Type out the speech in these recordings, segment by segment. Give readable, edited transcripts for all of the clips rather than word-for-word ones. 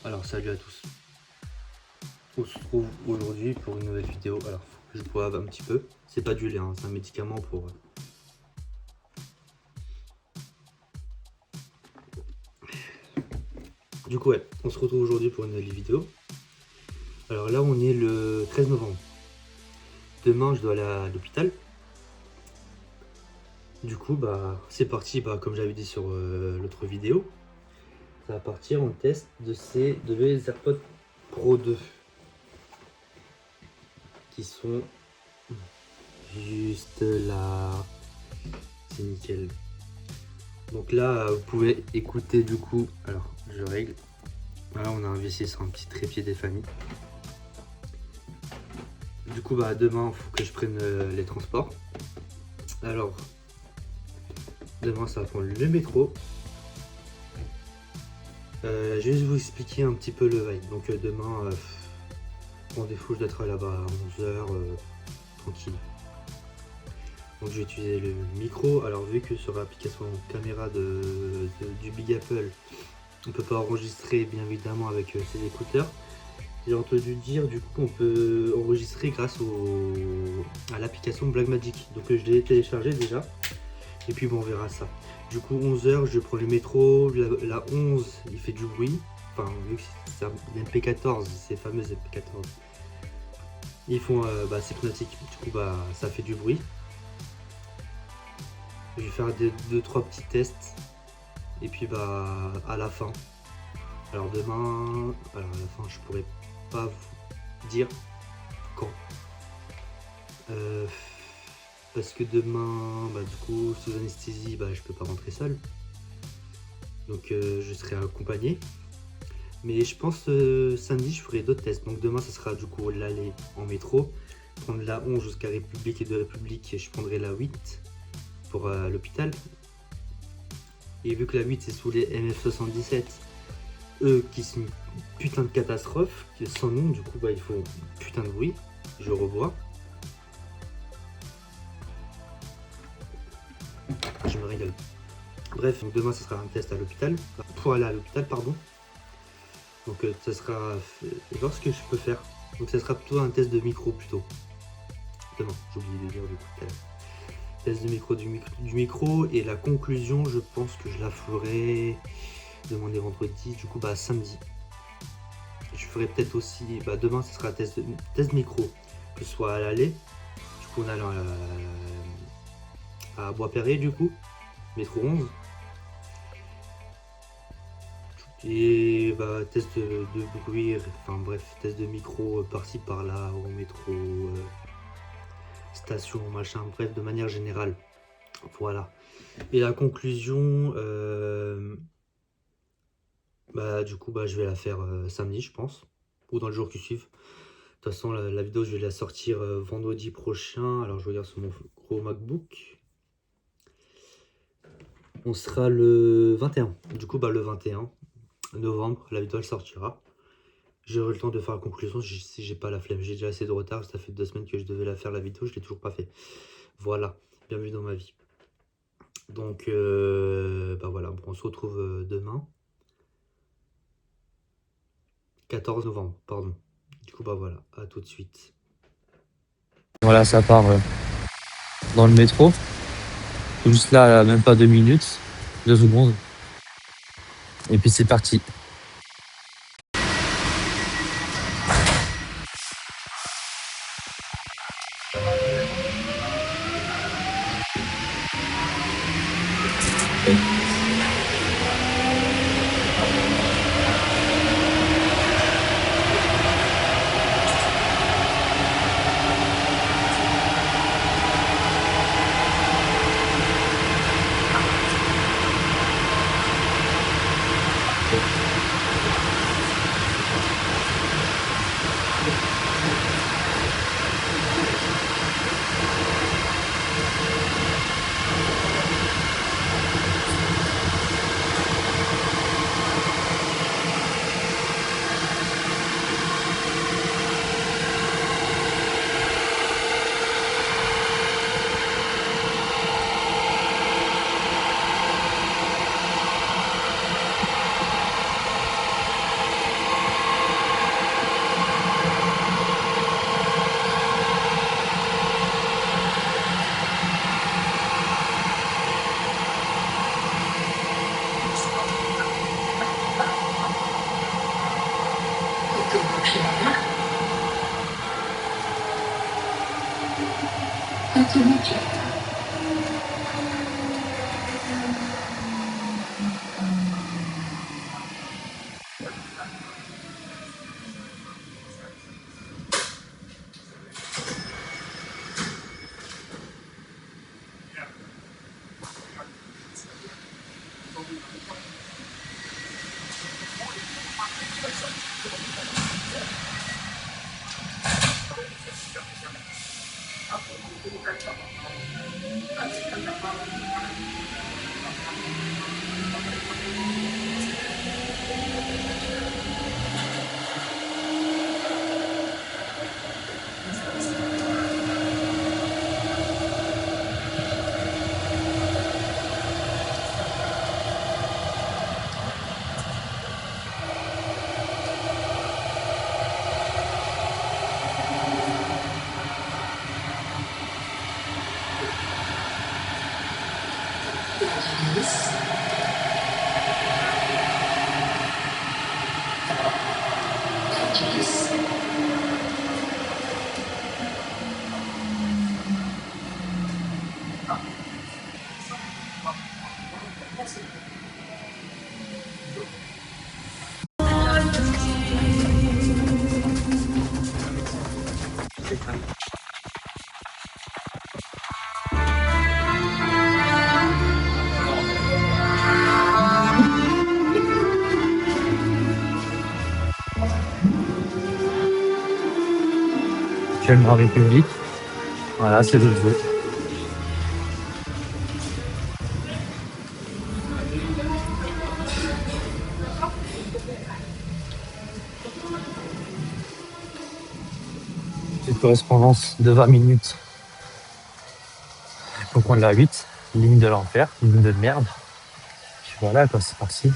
Alors salut à tous, on se retrouve aujourd'hui pour une nouvelle vidéo. Alors faut que je boive un petit peu, c'est pas du lait, hein, c'est un médicament pour... Du coup ouais, on se retrouve aujourd'hui pour une nouvelle vidéo. Alors là on est le 13 novembre. Demain je dois aller à l'hôpital. Du coup bah c'est parti, comme j'avais dit sur l'autre vidéo. Ça va partir en test de ces deux AirPods Pro 2. Qui sont juste là. C'est nickel. Donc là, vous pouvez écouter du coup. Alors, je règle. Voilà, on a investi sur un petit trépied des familles. Du coup, demain, il faut que je prenne les transports. Alors, demain, ça va prendre le métro. Je vais juste vous expliquer un petit peu le vibe. Donc, demain, rendez-vous, je dois être là-bas à 11h, tranquille. Donc, je vais utiliser le micro. Alors, vu que sur l'application caméra du Big Apple, on peut pas enregistrer bien évidemment avec ses écouteurs. J'ai entendu dire du coup qu'on peut enregistrer grâce à l'application Blackmagic. Donc je l'ai téléchargé déjà. Et puis bon, on verra ça. Du coup 11h je prends le métro. La 11 il fait du bruit. Enfin vu que c'est un MP14, ces fameux MP14. Ils font c'est pneumatique. Du coup ça fait du bruit. Je vais faire 2-3 petits tests. Et puis à la fin. Alors demain, à la fin je pourrais pas vous dire quand. Parce que demain, du coup, sous anesthésie, je peux pas rentrer seul. Donc je serai accompagné. Mais je pense samedi je ferai d'autres tests. Donc demain ça sera du coup l'aller en métro. Prendre la 11 jusqu'à République et de République, je prendrai la 8 pour l'hôpital. Et vu que la 8 c'est sous les MF77, eux qui sont une putain de catastrophe, sans nom, du coup ils font putain de bruit, je revois. Je me régale. Bref, donc demain ça sera un test à l'hôpital, pour aller à l'hôpital pardon. Donc ça sera, voir ce que je peux faire. Donc ça sera plutôt un test de micro plutôt. Demain, j'ai oublié de dire du coup tout à l'heure. Test de micro du micro et la conclusion je pense que je la ferai demander vendredi, du coup samedi. Je ferai peut-être aussi, demain ce sera test micro, que ce soit à l'aller, du coup on allant à Bois-Perret du coup, métro 11. Et test de bruit, enfin bref, test de micro par-ci par-là, au métro, station, machin, bref, de manière générale. Voilà. Et la conclusion, du coup, je vais la faire samedi, je pense, ou dans le jour qui suit. De toute façon, la vidéo, je vais la sortir vendredi prochain. Alors, je regarde sur mon gros MacBook. On sera le 21. Du coup, le 21 novembre, la vidéo, elle sortira. J'aurai le temps de faire la conclusion si j'ai pas la flemme. J'ai déjà assez de retard. Ça fait 2 semaines que je devais la faire, la vidéo. Je l'ai toujours pas fait. Voilà. Bienvenue dans ma vie. Donc, voilà. Bon, on se retrouve demain. 14 novembre, pardon. Du coup, voilà, à tout de suite. Voilà, ça part dans le métro. Juste là, même pas 2 minutes, 2 secondes. Et puis c'est parti. Actuellement en République. Voilà, c'est le jeu. Petite correspondance de 20 minutes au coin de la 8, ligne de l'enfer, ligne de merde. Puis voilà quoi, c'est parti.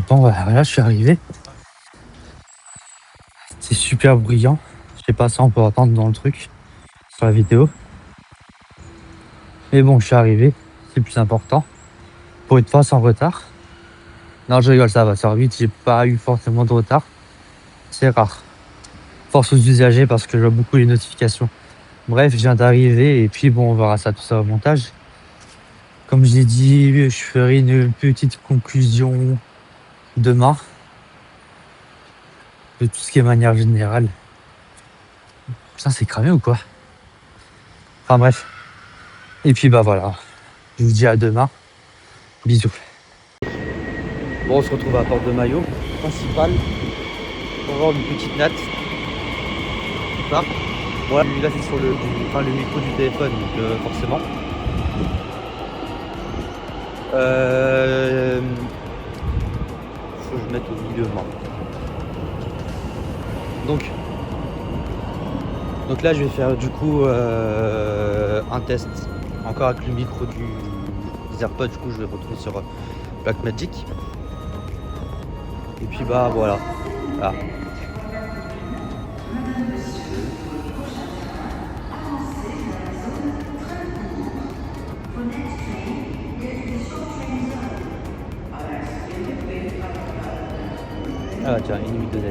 bon, voilà, je suis arrivé. C'est super bruyant. Je sais pas si on peut entendre dans le truc, sur la vidéo. Mais bon, je suis arrivé. C'est le plus important. Pour une fois sans retard. Non, je rigole, ça va vite. J'ai pas eu forcément de retard. C'est rare. Force aux usagers parce que je vois beaucoup les notifications. Bref, je viens d'arriver et puis bon, on verra ça tout ça au montage. Comme j'ai dit, je ferai une petite conclusion demain de tout ce qui est manière générale. Putain, c'est cramé ou quoi? Enfin bref. Et puis bah voilà. Je vous dis à demain. Bisous. Bon, on se retrouve à la porte de Maillot, principale, pour voir une petite natte. Là, voilà, là c'est sur le micro du téléphone, donc forcément. Faut que je mette au milieu moi. Donc là je vais faire du coup un test encore avec le micro des AirPods. Du coup je vais retrouver sur Blackmagic. Et puis bah voilà. Ah. Ah tiens, une limite de Z.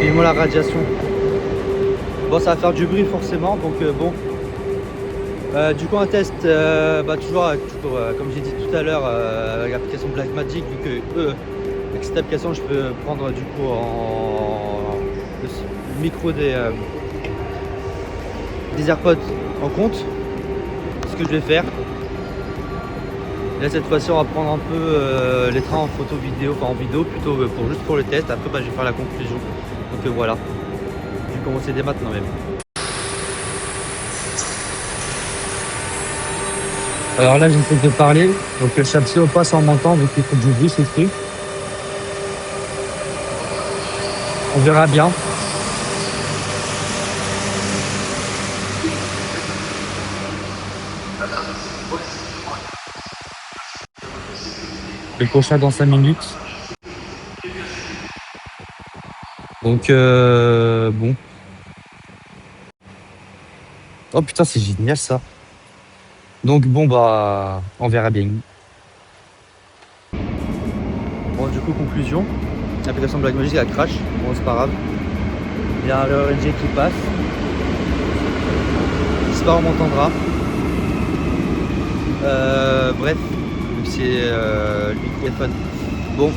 Vivement la radiation. Bon, ça va faire du bruit forcément, donc bon. Du coup un test, toujours comme j'ai dit tout à l'heure, avec l'application Blackmagic, vu que avec cette application je peux prendre du coup le micro des AirPods en compte. Ce que je vais faire. Et là cette fois-ci on va prendre un peu les trains en photo vidéo, enfin en vidéo plutôt juste pour le test. Après je vais faire la conclusion. Donc voilà. Je vais commencer dès maintenant même. Alors là j'essaie de parler, donc le châssis passe en montant, donc il faut que j'oublie ce truc. On verra bien. Le prochain dans 5 minutes. Donc bon. Oh putain c'est génial ça. Donc bon bah on verra bien. Bon du coup conclusion. L'application Blackmagic elle crash. Bon c'est pas grave. Il y a le RNG qui passe. J'espère on m'entendra. Bref, c'est le téléphone. Bon.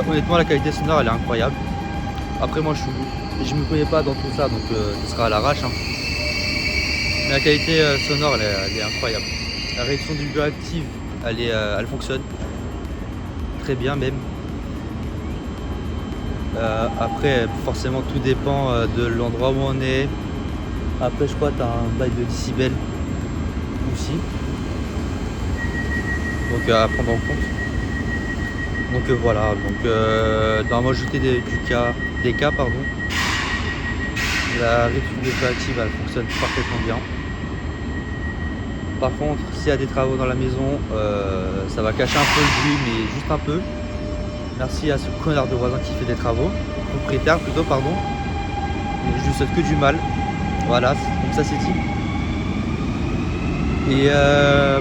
Honnêtement la qualité sonore elle est incroyable. Après moi je me connais pas dans tout ça donc ce sera à l'arrache. Hein. Mais la qualité sonore elle est incroyable. La réduction du bruit active elle fonctionne très bien même. Après forcément tout dépend de l'endroit où on est. Après je crois que tu as un bail de décibels aussi. Donc à prendre en compte. Donc voilà, donc dans moi ajouter des cas pardon. La réduction de bruit active elle fonctionne parfaitement bien. Par contre s'il y a des travaux dans la maison, ça va cacher un peu le bruit mais juste un peu. Merci à ce connard de voisin qui fait des travaux. Propriétaire plutôt pardon. Je lui souhaite que du mal. Voilà, comme ça c'est dit. Et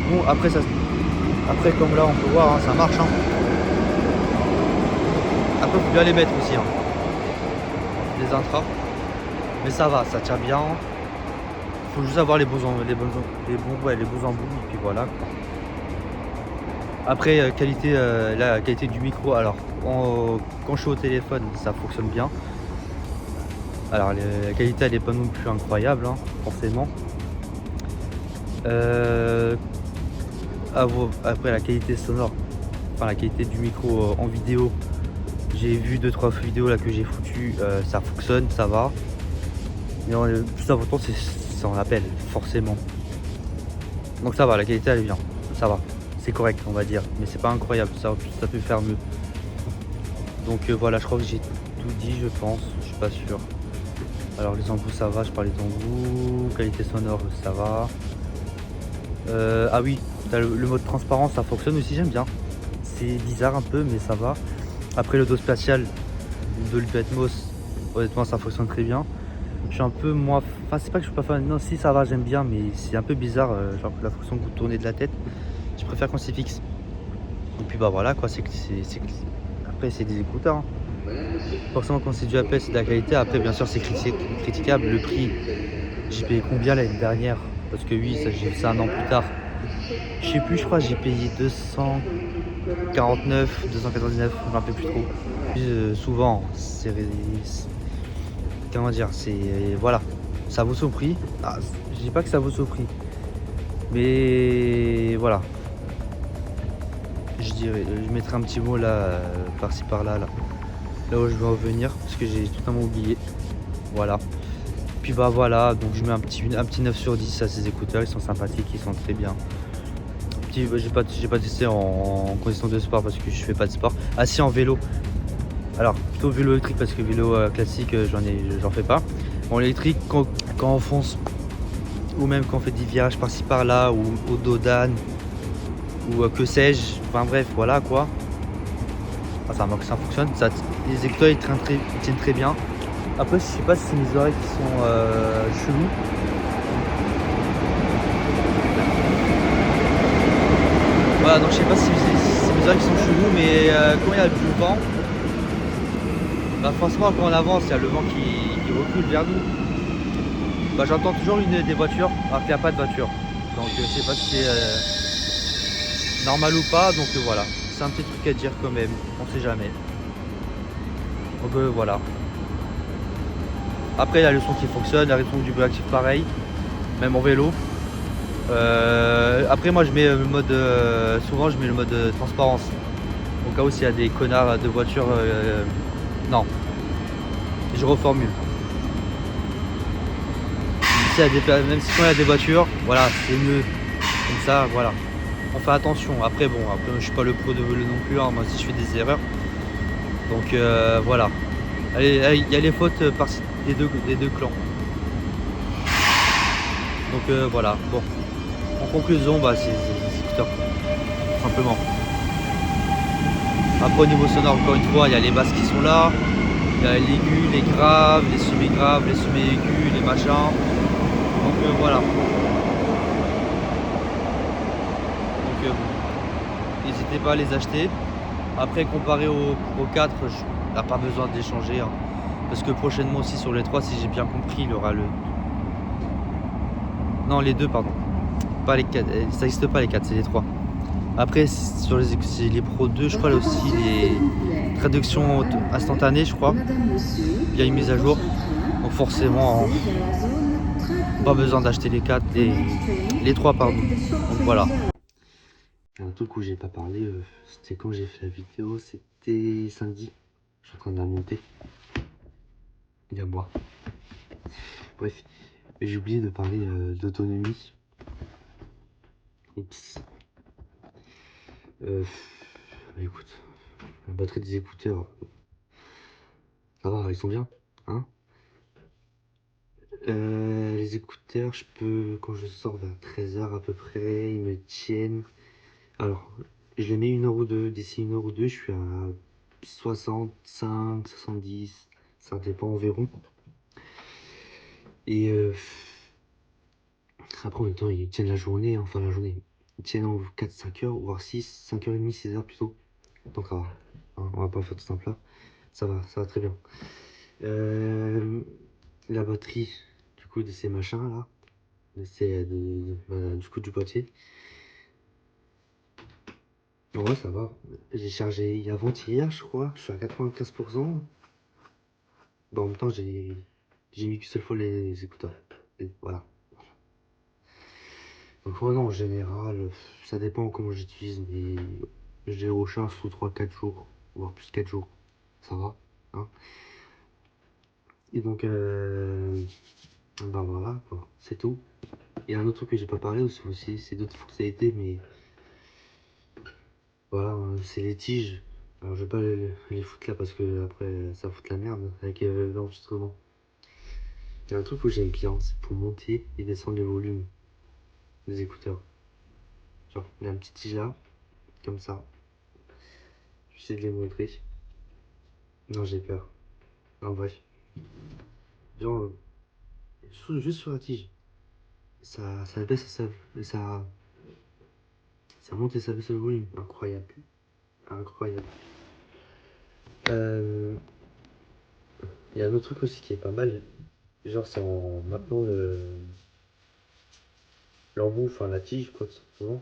bon après comme là on peut voir hein, ça marche hein. Après faut bien les mettre aussi hein. Les intras. Mais ça va, ça tient bien. Faut juste avoir les bons embouts et puis voilà. Après la qualité du micro, alors quand je suis au téléphone ça fonctionne bien. Alors la qualité elle est pas non plus incroyable hein, forcément. Après la qualité sonore, enfin la qualité du micro en vidéo, j'ai vu 2-3 vidéos là que j'ai foutu, ça fonctionne, ça va. Mais le plus important c'est en appel, forcément. Donc ça va, la qualité elle est bien, ça va. c'est correct, on va dire. Mais c'est pas incroyable, ça peut faire mieux. Donc voilà, je crois que j'ai tout dit, je pense. Je suis pas sûr. Alors les embouts, ça va, je parle des embouts. Qualité sonore, ça va. Ah oui, le mode transparent, ça fonctionne aussi, j'aime bien. C'est bizarre un peu, mais ça va. Après le dos spatial de Dolby Atmos, honnêtement, ça fonctionne très bien. Je suis un peu moins... Enfin, c'est pas que je suis pas fan. Non, si, ça va, j'aime bien, mais c'est un peu bizarre. Genre la fonction que vous tournez de la tête, je préfère quand c'est fixe. Et puis bah voilà, quoi, après, c'est des écouteurs. Hein. Forcément, quand c'est du Apple, c'est de la qualité. Après, bien sûr, c'est critiquable. Le prix, j'ai payé combien l'année dernière? Parce que oui, ça, j'ai vu ça un an plus tard. Je sais plus, je crois, j'ai payé 249, 299, je m'en rappelle plus trop. Souvent, comment dire, voilà, ça vaut son prix. Ah, je dis pas que ça vaut son prix, mais voilà, je mettrai un petit mot là, par-ci par-là, là où je veux en venir, parce que j'ai totalement oublié. Voilà. Puis bah voilà, donc je mets un petit 9 sur 10 à ces écouteurs, ils sont sympathiques, ils sont très bien. J'ai pas testé en condition de sport parce que je fais pas de sport. Ah si, en vélo. Alors plutôt vélo électrique parce que vélo classique j'en fais pas. En électrique quand on fonce ou même quand on fait des virages par-ci par-là ou au dos d'âne ou que sais-je, enfin bref voilà quoi. Ah, ça fonctionne, les écouteurs ils tiennent très bien. Après je sais pas si c'est mes oreilles qui sont cheloues. Voilà, donc je sais pas si c'est mes oreilles qui sont cheloues, mais quand il y a du vent, bah forcément quand on avance, il y a le vent qui recule vers nous. Bah j'entends toujours des voitures alors qu'il n'y a pas de voiture. Donc je sais pas si c'est normal ou pas, donc voilà. C'est un petit truc à dire quand même, on sait jamais. Donc voilà. Après il y a le son qui fonctionne, la réponse du bruit actif pareil, même en vélo. Après moi je mets le mode souvent je mets le mode transparence. Au cas où s'il y a des connards de voiture non. Je reformule. Même si quand il y a des voitures, voilà, c'est mieux. Comme ça, voilà. On fait attention. Après je suis pas le pro de vélo non plus, hein, moi si je fais des erreurs. Donc voilà. Allez, il y a les fautes des deux clans. Donc voilà. Bon. En conclusion, bah c'est écouteurs. Tout simplement. Après au niveau sonore, encore une fois, il y a les basses qui sont là. Il y a l'aigu, les graves, les semi-graves, les semi-aigus, les machins. Donc voilà. Donc n'hésitez pas à les acheter. Après comparé au Pro 4, on n'a pas besoin de les changer. Hein. Parce que prochainement aussi sur les 3, si j'ai bien compris, il y aura le... Non, les 2, pardon. Pas les 4, ça n'existe pas les 4, c'est les 3. Après, sur les Pro 2, je crois aussi les traductions instantanées, je crois. Il y a une mise à jour. Donc forcément, pas besoin d'acheter les 4, les 3, pardon. Donc voilà. Un truc où j'ai pas parlé, c'était quand j'ai fait la vidéo, c'était samedi. Je suis en train de la monter. Il y a moi. Bref, j'ai oublié de parler d'autonomie. Oups. Écoute, la batterie des écouteurs, ça va, ils sont bien, hein. Les écouteurs, je peux, quand je sors vers 13h à peu près, ils me tiennent. Alors, je les mets 1 h ou 2, d'ici 1 h ou 2, je suis à 65, 70, ça dépend environ. Et après, en même temps, ils tiennent la journée, enfin la journée. Ils tiennent en 4-5 heures, voire 6, 5h30, 6h plutôt. Donc ça va. Hein, on va pas faire tout simple là. Ça va très bien. La batterie, du coup, de ces machins là. Du coup, du boîtier. En vrai, ça va. J'ai chargé avant-hier, je crois. Je suis à 95%. Bon, en même temps, j'ai mis qu'une seule fois les écouteurs. Et voilà. Donc ouais, non, en général, ça dépend comment j'utilise, mais je les recharge sous 3-4 jours, voire plus 4 jours. Ça va, hein. Et donc, ben voilà, quoi, c'est tout. Et un autre truc que j'ai pas parlé aussi, c'est d'autres fonctionnalités, mais Voilà, c'est les tiges. Alors je vais pas les foutre là parce que après ça fout la merde avec l'enregistrement. Il y a un truc où j'aime bien, c'est pour monter et descendre le volume des écouteurs. Genre, il y a un petit tige là, comme ça. J'essaie de les montrer. Non, j'ai peur. En bref. Genre, juste sur la tige. Ça baisse et ça monte et ça baisse le volume. Incroyable. Incroyable. Il y a un autre truc aussi qui est pas mal. Genre, c'est en maintenant l'embout, enfin la tige, quoi, tout simplement.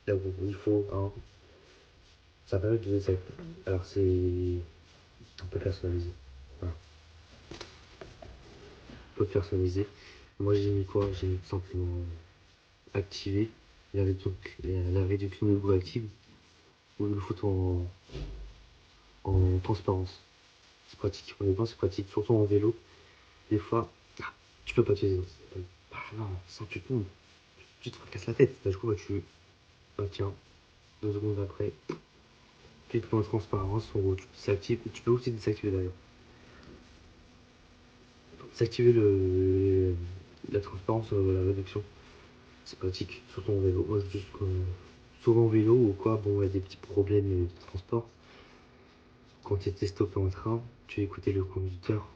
Là où il faut, hein. Ça permet de ça. Alors, c'est un peu personnalisé. Voilà. Un peu personnalisé. Moi, j'ai mis quoi? J'ai mis tout simplement activer la réduction de bruit active ou le photo en transparence. C'est pratique. Honnêtement, c'est pratique. Surtout en vélo. Des fois, tu peux pas utiliser. Ah non, sans tu tombes. Tu te fracasses la tête. Là, du coup, tu. Ah, tiens, 2 secondes après, tu te mets en transparence. En gros, tu s'active. Tu peux aussi désactiver d'ailleurs. Désactiver la transparence, la réduction. C'est pratique, surtout en vélo. Moi, juste souvent en vélo ou quoi, bon, il y a des petits problèmes de transport. Quand tu étais stoppé en train, tu écoutais le conducteur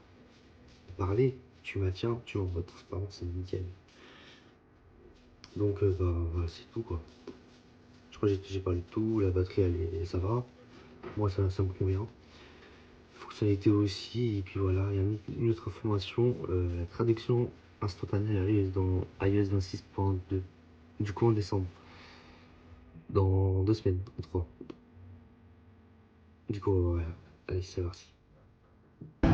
parler, tu maintiens, tu es en mode transparent, c'est nickel. Donc, bah, c'est tout quoi. Je crois que j'ai parlé de tout, la batterie ça va. Moi, ça me convient. Fonctionnalité aussi, et puis voilà, il y a une autre information, la traduction instantanée arrive dans iOS 26.2, du coup en décembre, dans 2 semaines ou 3. Du coup, voilà, allez, c'est parti.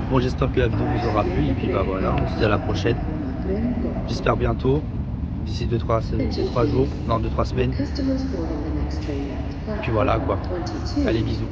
Bon, j'espère que la vidéo vous aura plu, et puis bah voilà, on se dit à la prochaine. J'espère bientôt, d'ici 2-3 jours, non 2-3 semaines. Et puis voilà quoi. Allez, bisous.